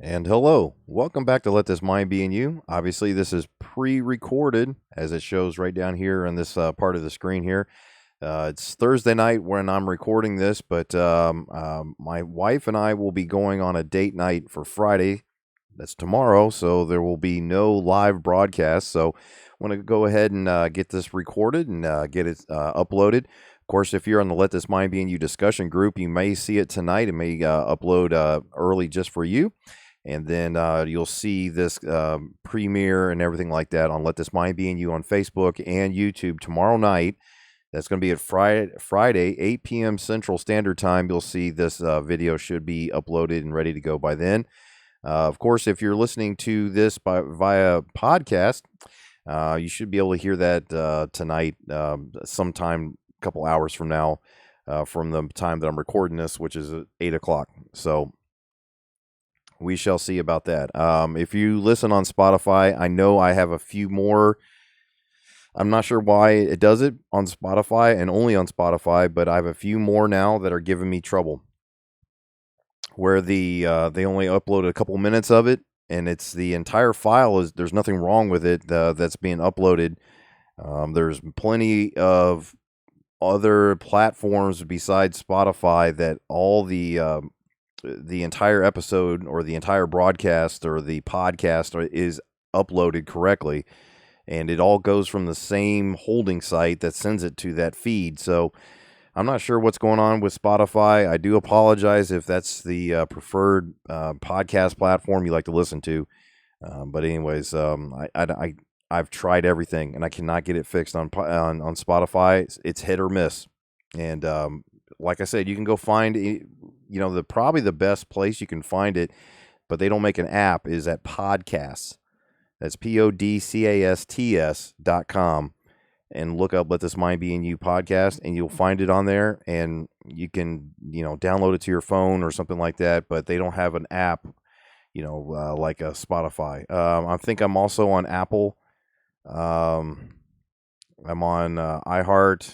And hello, welcome back to Let This Mind Be in You. Obviously, this is pre-recorded, as it shows right down here on this part of the screen here. It's Thursday night when I'm recording this, but my wife and I will be going on a date night for Friday. That's tomorrow, so there will be no live broadcast. So I want to go ahead and get this recorded and get it uploaded. Of course, if you're on the Let This Mind Be in You discussion group, you may see it tonight. It may upload early just for you. And then you'll see this premiere and everything like that on Let This Mind Be in You on Facebook and YouTube tomorrow night. That's going to be at Friday, 8 p.m. Central Standard Time. You'll see this video should be uploaded and ready to go by then. Of course, if you're listening to this via podcast, you should be able to hear that tonight, sometime a couple hours from now, from the time that I'm recording this, which is at 8 o'clock. So we shall see about that. If you listen on Spotify, I know I have a few more. I'm not sure why it does it on Spotify and only on Spotify, but I have a few more now that are giving me trouble. Where they only upload a couple minutes of it, and it's the entire file there's nothing wrong with it that's being uploaded. There's plenty of other platforms besides Spotify that all the entire episode or the entire broadcast or the podcast is uploaded correctly, and it all goes from the same holding site that sends it to that feed. So I'm not sure what's going on with Spotify. I do apologize if that's the preferred podcast platform you like to listen to. But anyways, I've tried everything and I cannot get it fixed on Spotify. It's hit or miss. And like I said, you can go find it. Probably the best place you can find it, but they don't make an app, is at Podcasts. That's podcasts.com, and look up Let This Mind Be in You podcast, and you'll find it on there, and you can, download it to your phone or something like that, but they don't have an app, like a Spotify. I think I'm also on Apple. I'm on iHeart,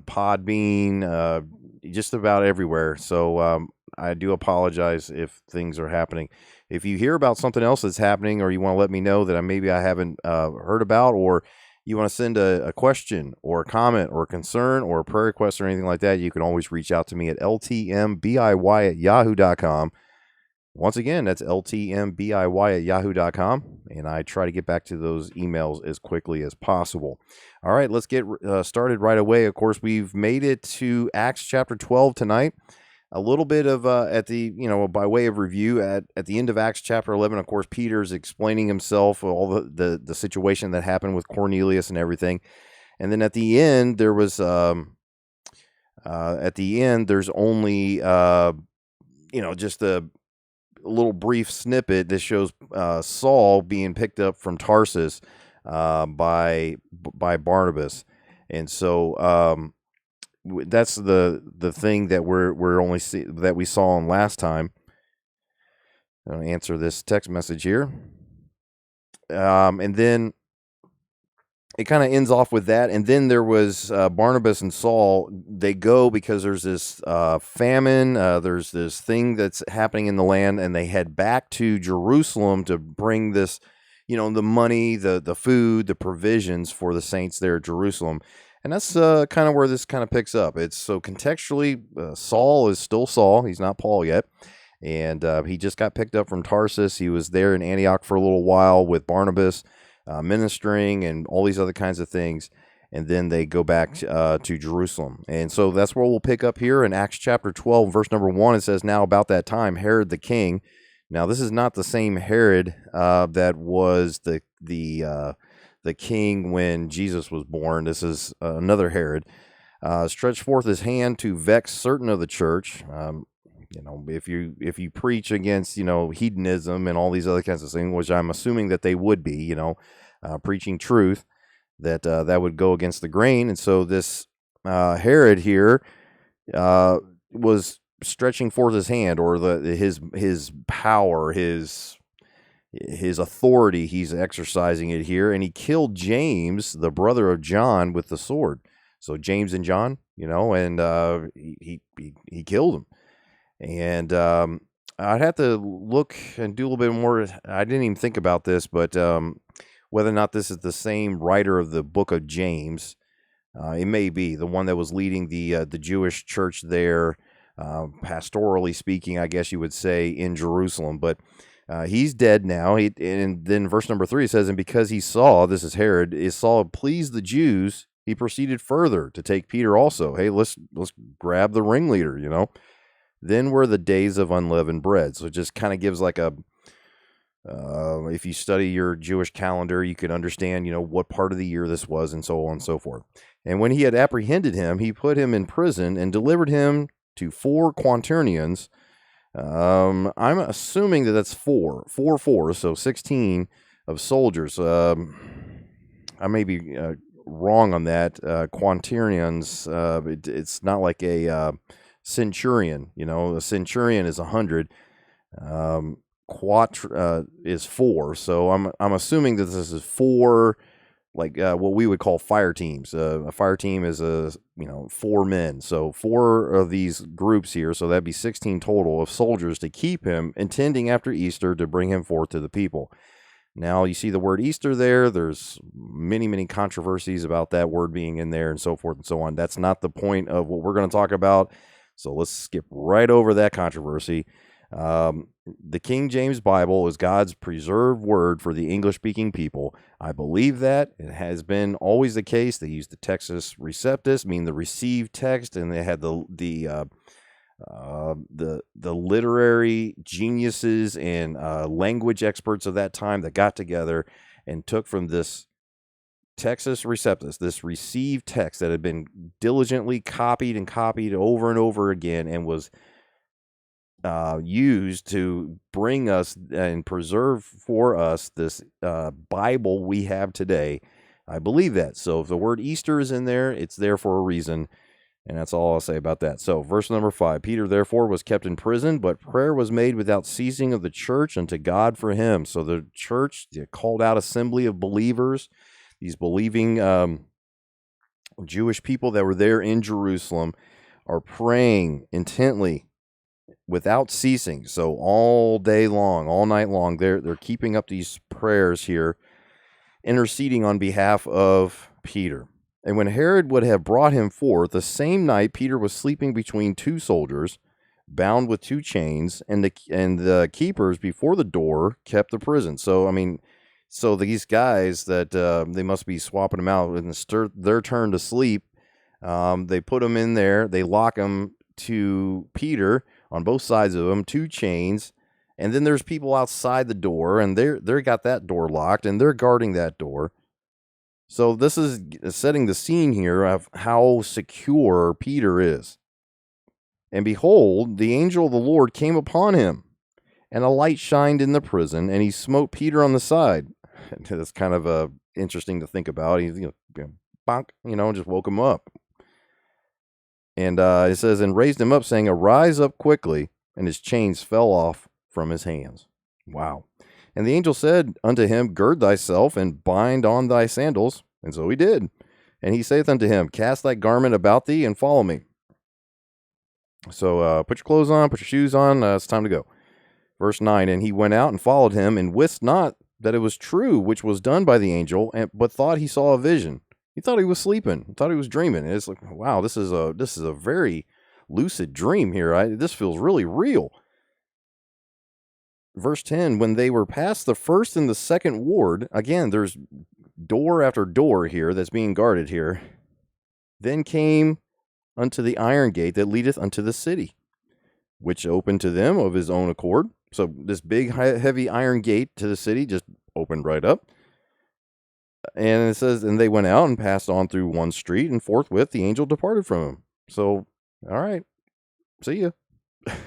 Podbean, just about everywhere. So I do apologize if things are happening. If you hear about something else that's happening, or you want to let me know that I haven't heard about, or you want to send a question or a comment or a concern or a prayer request or anything like that, you can always reach out to me at ltmbiy@yahoo.com. Once again, that's ltmbiy@yahoo.com, and I try to get back to those emails as quickly as possible. All right, let's get started right away. Of course, we've made it to Acts chapter 12 tonight. A little bit of at the by way of review, at the end of Acts chapter 11, of course, Peter's explaining himself, all the situation that happened with Cornelius and everything, and then at the end there was there's only just a little brief snippet that shows Saul being picked up from Tarsus by Barnabas, and so that's the thing that we're only that we saw on last time. I'm going to answer this text message here, and then it kind of ends off with that. And then there was Barnabas and Saul. They go because there's this famine. There's this thing that's happening in the land, and they head back to Jerusalem to bring this, the money, the food, the provisions for the saints there at Jerusalem. And that's kind of where this kind of picks up. It's so contextually, Saul is still Saul. He's not Paul yet. And he just got picked up from Tarsus. He was there in Antioch for a little while with Barnabas, ministering and all these other kinds of things. And then they go back to Jerusalem. And so that's where we'll pick up here in Acts chapter 12, verse number 1. It says, "Now about that time, Herod the king." Now, this is not the same Herod that was the king when Jesus was born. This is another Herod. Stretched forth his hand to vex certain of the church. If you preach against hedonism and all these other kinds of things, which I'm assuming that they would be, preaching truth, that would go against the grain. And so this Herod here was stretching forth his hand, or his power, his authority. He's exercising it here, and he killed James, the brother of John, with the sword. So James and John, and he killed him. And I'd have to look and do a little bit more. I didn't even think about this, but whether or not this is the same writer of the book of James, it may be the one that was leading the Jewish church there, pastorally speaking, I guess you would say, in Jerusalem. But he's dead now. And then verse number 3 says, and because he saw, this is Herod, is saw pleased the Jews, he proceeded further to take Peter also. Hey, let's grab the ringleader, you know. Then were the days of unleavened bread. So it just kind of gives like a, if you study your Jewish calendar, you can understand, you know, what part of the year this was and so on and so forth. And when he had apprehended him, he put him in prison and delivered him to 4 quaternions. I'm assuming that that's 4, so 16 of soldiers. I may be wrong on that. Quaternions, it's not like a centurion. You know, a centurion is 100. Is 4. So I'm assuming that this is 4, like what we would call fire teams. A fire team is 4 men. So 4 of these groups here. So that'd be 16 total of soldiers to keep him, intending after Easter to bring him forth to the people. Now you see the word Easter there. There's many controversies about that word being in there and so forth and so on. That's not the point of what we're going to talk about. So let's skip right over that controversy. The King James Bible is God's preserved word for the English-speaking people. I believe that. It has been always the case. They used the Textus Receptus, meaning the received text, and they had the literary geniuses and language experts of that time that got together and took from this Textus Receptus, this received text that had been diligently copied over and over again and was used to bring us and preserve for us this Bible we have today. I believe that. So if the word Easter is in there, it's there for a reason. And that's all I'll say about that. So verse number 5, Peter therefore was kept in prison, but prayer was made without ceasing of the church unto God for him. So the church, the called out assembly of believers, these believing Jewish people that were there in Jerusalem, are praying intently without ceasing. So all day long, all night long, they're keeping up these prayers here, interceding on behalf of Peter. And when Herod would have brought him forth, the same night Peter was sleeping between 2 soldiers, bound with 2 chains, and the keepers before the door kept the prison. So I mean, so these guys that they must be swapping them out when it's their turn to sleep. They put them in there. They lock them to Peter on both sides of them, 2 chains, and then there's people outside the door, and they got that door locked, and they're guarding that door. So this is setting the scene here of how secure Peter is. And behold, the angel of the Lord came upon him, and a light shined in the prison, and he smote Peter on the side. That's kind of interesting to think about. He bonk, just woke him up. And it says, and raised him up, saying, arise up quickly. And his chains fell off from his hands. Wow. And the angel said unto him, gird thyself, and bind on thy sandals. And so he did. And he saith unto him, cast thy garment about thee, and follow me. So put your clothes on, put your shoes on, it's time to go. Verse 9, and he went out and followed him, and wist not that it was true which was done by the angel, but thought he saw a vision. He thought he was sleeping. He thought he was dreaming. And it's like, wow, this is a very lucid dream here. This feels really real. Verse 10, when they were past the first and the second ward, again, there's door after door here that's being guarded here. Then came unto the iron gate that leadeth unto the city, which opened to them of his own accord. So this big, heavy iron gate to the city just opened right up. And it says, and they went out and passed on through one street, and forthwith the angel departed from him. So, all right, see ya.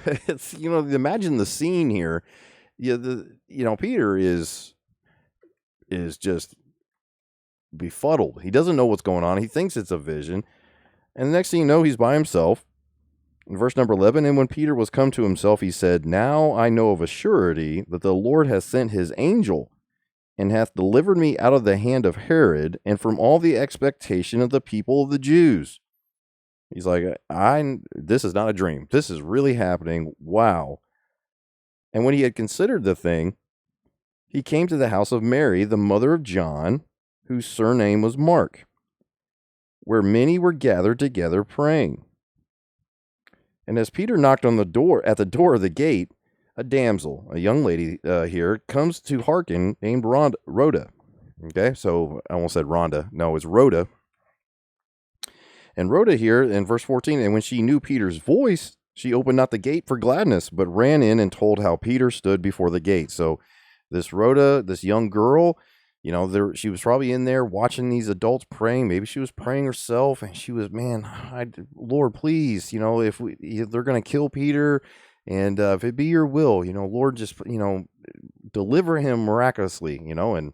It's, imagine the scene here. Yeah, Peter is just befuddled. He doesn't know what's going on. He thinks it's a vision. And the next thing you know, he's by himself. In verse number 11, and when Peter was come to himself, he said, now I know of a surety that the Lord hath sent his angel, and hath delivered me out of the hand of Herod, and from all the expectation of the people of the Jews. He's like, this is not a dream. This is really happening. Wow. And when he had considered the thing, he came to the house of Mary, the mother of John, whose surname was Mark, where many were gathered together praying. And as Peter knocked on the door at the door of the gate, a damsel, a young lady here, comes to hearken, named Rhoda. Okay, so I almost said Rhonda. No, it's Rhoda. And Rhoda here in verse 14, and when she knew Peter's voice, she opened not the gate for gladness, but ran in and told how Peter stood before the gate. So this Rhoda, this young girl, she was probably in there watching these adults praying. Maybe she was praying herself, and she was, man, Lord, please, if they're going to kill Peter, and if it be your will, Lord, just, deliver him miraculously, and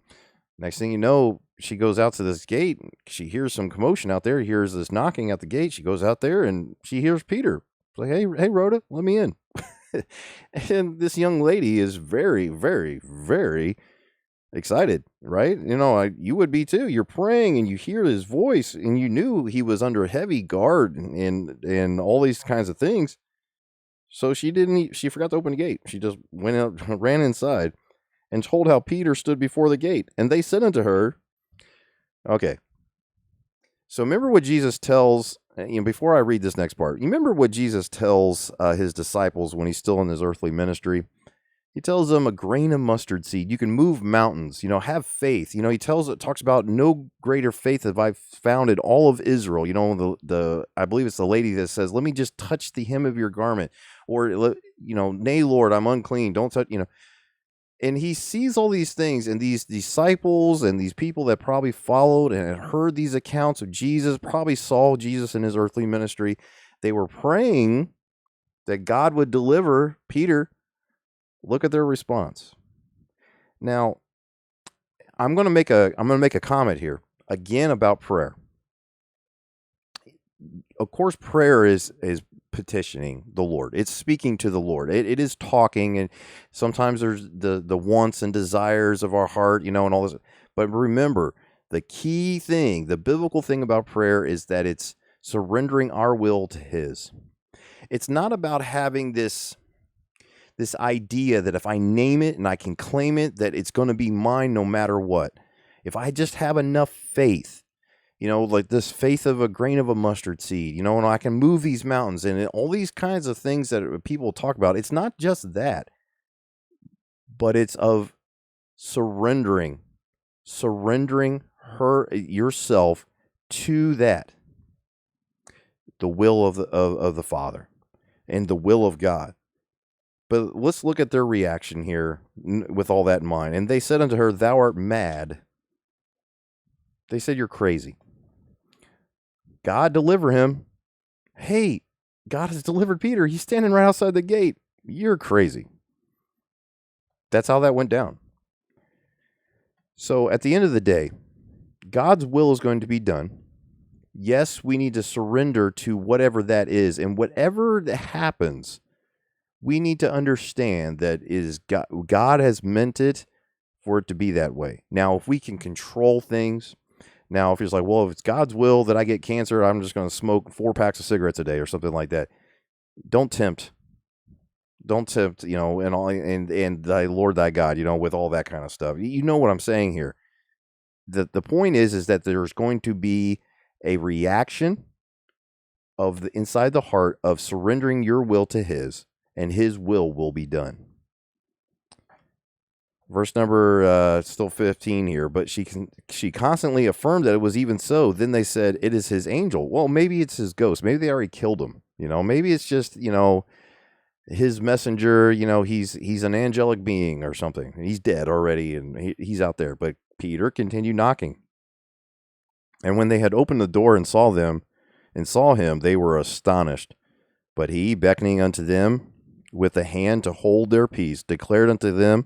next thing you know, she goes out to this gate. She hears some commotion out there. Hears this knocking at the gate. She goes out there, and she hears Peter. It's like, hey, Rhoda, let me in. And this young lady is very, very, very excited, right? You would be too. You're praying and you hear his voice, and you knew he was under heavy guard and all these kinds of things. So she forgot to open the gate. She just went out, ran inside, and told how Peter stood before the gate. And they said unto her, okay. So remember what Jesus tells, before I read this next part, you remember what Jesus tells his disciples when he's still in his earthly ministry? He tells them a grain of mustard seed. You can move mountains, have faith. He talks about no greater faith have I found in all of Israel. I believe it's the lady that says, let me just touch the hem of your garment. Or, nay, Lord, I'm unclean. Don't touch, And he sees all these things, and these disciples and these people that probably followed and had heard these accounts of Jesus, probably saw Jesus in his earthly ministry. They were praying that God would deliver Peter. Look at their response. Now, I'm going to make a comment here again about prayer. Of course, prayer is petitioning the Lord. It's speaking to the Lord. It is talking, and sometimes there's the wants and desires of our heart, and all this. But remember, the key thing, the biblical thing about prayer is that it's surrendering our will to His. It's not about having this idea that if I name it and I can claim it, that it's going to be mine no matter what. If I just have enough faith, like this faith of a grain of a mustard seed, and I can move these mountains and all these kinds of things that people talk about. It's not just that, but it's of surrendering yourself to that, the will of the Father and the will of God. But let's look at their reaction here with all that in mind. And they said unto her, thou art mad. They said, you're crazy. God deliver him. Hey, God has delivered Peter. He's standing right outside the gate. You're crazy. That's how that went down. So at the end of the day, God's will is going to be done. Yes, we need to surrender to whatever that is. And whatever that happens, we need to understand that God has meant it for it to be that way. Now, if we can control things, now if it's like, well, if it's God's will that I get cancer, I'm just going to smoke 4 packs of cigarettes a day or something like that. Don't tempt, and all, and thy Lord thy God, with all that kind of stuff. You know what I'm saying here. The point is that there's going to be a reaction of inside the heart of surrendering your will to His, and His will be done. Verse number still 15 here, but she constantly affirmed that it was even so. Then they said, it is his angel. Well, maybe it's his ghost. Maybe they already killed him. Maybe it's just, his messenger, he's an angelic being or something. He's dead already, and he's out there. But Peter continued knocking. And when they had opened the door and saw him, they were astonished. But he, beckoning unto them with a hand to hold their peace, declared unto them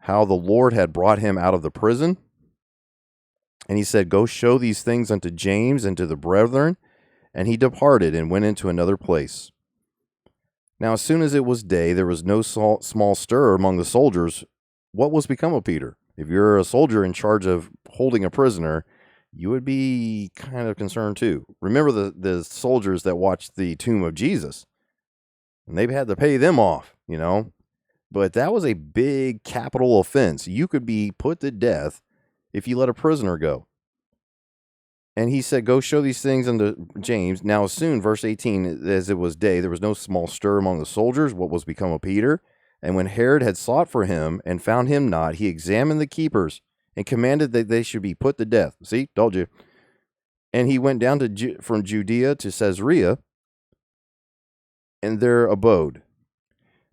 how the Lord had brought him out of the prison. And he said, go show these things unto James and to the brethren. And he departed and went into another place. Now, as soon as it was day, there was no small stir among the soldiers. What was become of Peter? If you're a soldier in charge of holding a prisoner, you would be kind of concerned too. Remember the soldiers that watched the tomb of Jesus, and they've had to pay them off, But that was a big capital offense. You could be put to death if you let a prisoner go. And he said, go show these things unto James. Now, soon, verse 18, as it was day, there was no small stir among the soldiers, what was become of Peter. And when Herod had sought for him and found him not, he examined the keepers and commanded that they should be put to death. See, told you. And he went down from Judea to Caesarea, and there abode.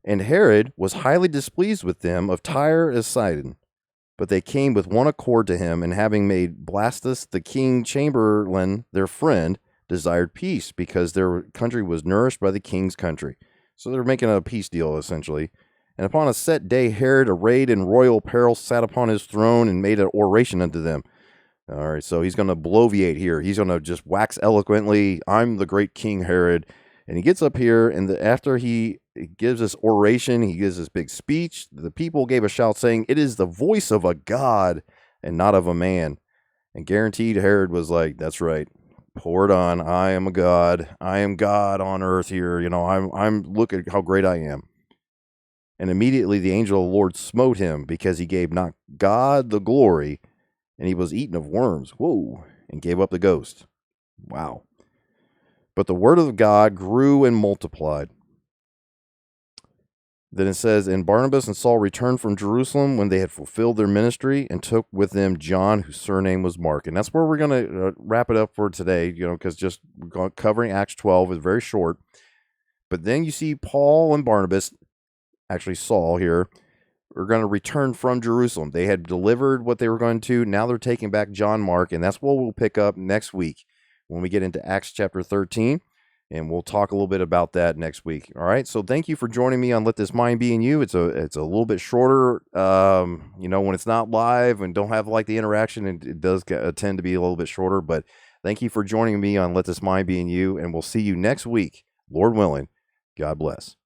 And Herod was highly displeased with them of Tyre and Sidon. But they came with one accord to him, and having made Blastus the king chamberlain their friend, desired peace, because their country was nourished by the king's country. So they're making a peace deal, essentially. And upon a set day, Herod, arrayed in royal apparel, sat upon his throne and made an oration unto them. All right, so he's going to bloviate here. He's going to just wax eloquently, I'm the great King Herod. And he gets up here, and after he gives this oration, he gives this big speech. The people gave a shout saying, it is the voice of a God and not of a man. And guaranteed Herod was like, that's right. Pour it on. I am a God. I am God on earth here. You know, I'm look at how great I am. And immediately the angel of the Lord smote him, because he gave not God the glory, and he was eaten of worms. Whoa. And gave up the ghost. Wow. But the word of God grew and multiplied. Then it says, and Barnabas and Saul returned from Jerusalem when they had fulfilled their ministry, and took with them John, whose surname was Mark. And that's where we're going to wrap it up for today, you know, because just covering Acts 12 is very short. But then you see Paul and Barnabas, actually Saul here, are going to return from Jerusalem. They had delivered what they were going to. Now they're taking back John Mark, and that's what we'll pick up next week when we get into Acts chapter 13. And we'll talk a little bit about that next week. All right. So thank you for joining me on Let This Mind Be in You. It's a little bit shorter. You know, when it's not live and don't have like the interaction, it does tend to be a little bit shorter. But thank you for joining me on Let This Mind Be in You. And we'll see you next week, Lord willing. God bless.